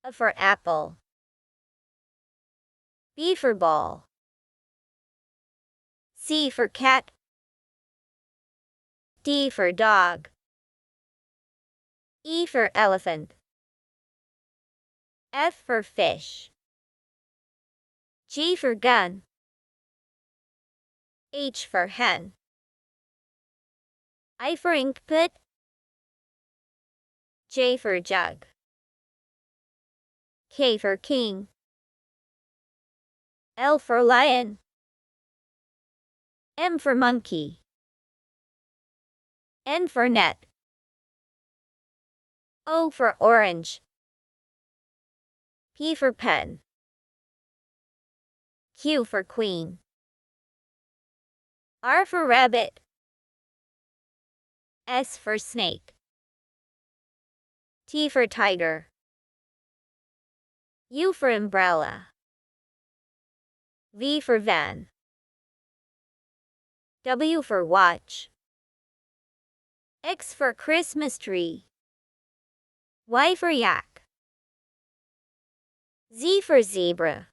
A for apple. B for ball. C for cat. D for dog. E for elephant. F for fish. G for gun. H for hen. I for input. J for jug. K for king. L for lion. M for monkey. N for net. O for orange. P for pen. Q for queen. R for rabbit. S for snake. T for tiger. U for umbrella. V for van. W for watch. X for Christmas tree. Y for yak. Z for zebra.